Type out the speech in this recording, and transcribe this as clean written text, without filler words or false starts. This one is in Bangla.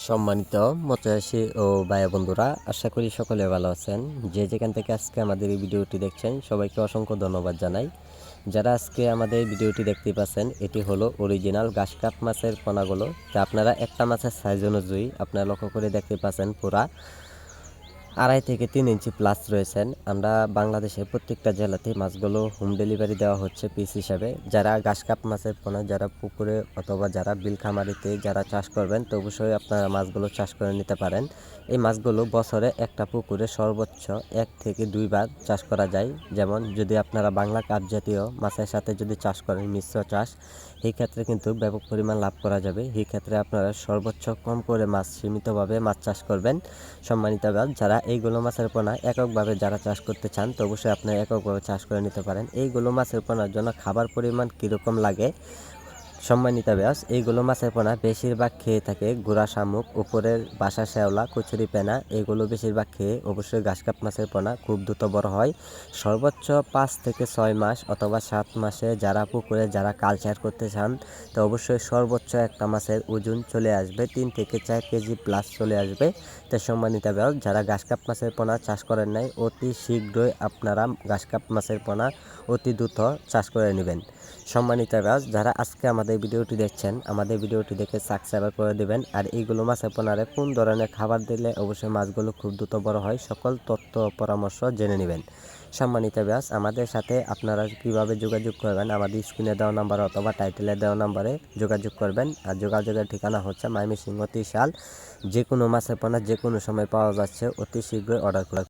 সম্মানিত মৎস্যচাষী ও ভাই বন্ধুরা, আশা করি সকলে ভালো আছেন। যে যেখান থেকে আজকে আমাদের এই ভিডিওটি দেখছেন সবাইকে অসংখ্য ধন্যবাদ জানাই। যারা আজকে আমাদের ভিডিওটি দেখতে পাচ্ছেন, এটি হলো অরিজিনাল ঘাসকাপ মাছের পোনাগুলো। যা আপনারা একটা মাছের সাইজ অনুযায়ী আপনারা লক্ষ্য করে দেখতে পাচ্ছেন পুরা 2.5 থেকে 3 ইঞ্চি প্লাস রয়েছেন। আমরা বাংলাদেশের প্রত্যেকটা জেলাতে মাছগুলো হোম ডেলিভারি দেওয়া হচ্ছে পিস হিসাবে। যারা ঘাসকাপ মাছের পোনা যারা পুকুরে অথবা যারা বিল খামারিতে যারা চাষ করবেন, তো অবশ্যই আপনারা মাছগুলো চাষ করে নিতে পারেন। এই মাছগুলো বছরে একটা পুকুরে সর্বোচ্চ 1 থেকে 2 বার চাষ করা যায়। যেমন যদি আপনারা বাংলা কাপ জাতীয় মাছের সাথে যদি চাষ করেন মিশ্র চাষ, এই ক্ষেত্রে কিন্তু ব্যাপক পরিমাণ লাভ করা যাবে। এই ক্ষেত্রে আপনারা সর্বোচ্চ কম করে মাছ সীমিতভাবে মাছ চাষ করবেন। সম্মানিত ভাই, যারা এইগুলো মাছের পোনা এককভাবে যারা চাষ করতে চান, তো অবশ্যই আপনারা এককভাবে চাষ করে নিতে পারেন। এইগুলো মাছের পোনার জন্য খাবার পরিমাণ কীরকম লাগে, সম্মানিত ব্যাস, এইগুলো মাছের পোনা বেশিরভাগ খেয়ে থাকে গুড়া শামুক, উপরের বাসা শ্যাওলা, কচুরি পেনা, এগুলো বেশিরভাগ খেয়ে। অবশ্যই ঘাসকাপ মাছের পোনা খুব দ্রুত বড় হয়। সর্বোচ্চ 5 থেকে 6 মাস অথবা 7 মাসে যারা পুকুরে যারা কালচার করতে চান, তো অবশ্যই সর্বোচ্চ একটা মাছের ওজন চলে আসবে 3 থেকে 4 কেজি প্লাস চলে আসবে। তো সম্মানিত ব্যাস, যারা ঘাসকাপ মাছের পোনা চাষ করেন নাই, অতি শীঘ্রই আপনারা ঘাসকাপ মাছের পোনা অতি দ্রুত চাষ করে নেবেন। সম্মানিত ব্যাস, যারা আজকে আমাদের ভিডিওটি দেখছেন, আমাদের ভিডিওটি দেখে সাবস্ক্রাইব করে দেবেন। আর এইগুলো মাছের পোনারে কোন ধরনের খাবার দিলে অবশ্যই মাছগুলো খুব দ্রুত বড় হয়, সকল তথ্য পরামর্শ জেনে নেবেন। সম্মানিত ব্যাস, আমাদের সাথে আপনারা কিভাবে যোগাযোগ করবেন, আমাদের স্ক্রিনে দেওয়া নাম্বার অথবা টাইটেলে দেওয়া নাম্বারে যোগাযোগ করবেন। আর যোগাযোগের ঠিকানা হচ্ছে ময়মনসিংহ ত্রিশাল। যে কোনো মাছের পোনা যে কোনো সময় পাওয়া যাচ্ছে, অতি শীঘ্রই অর্ডার করে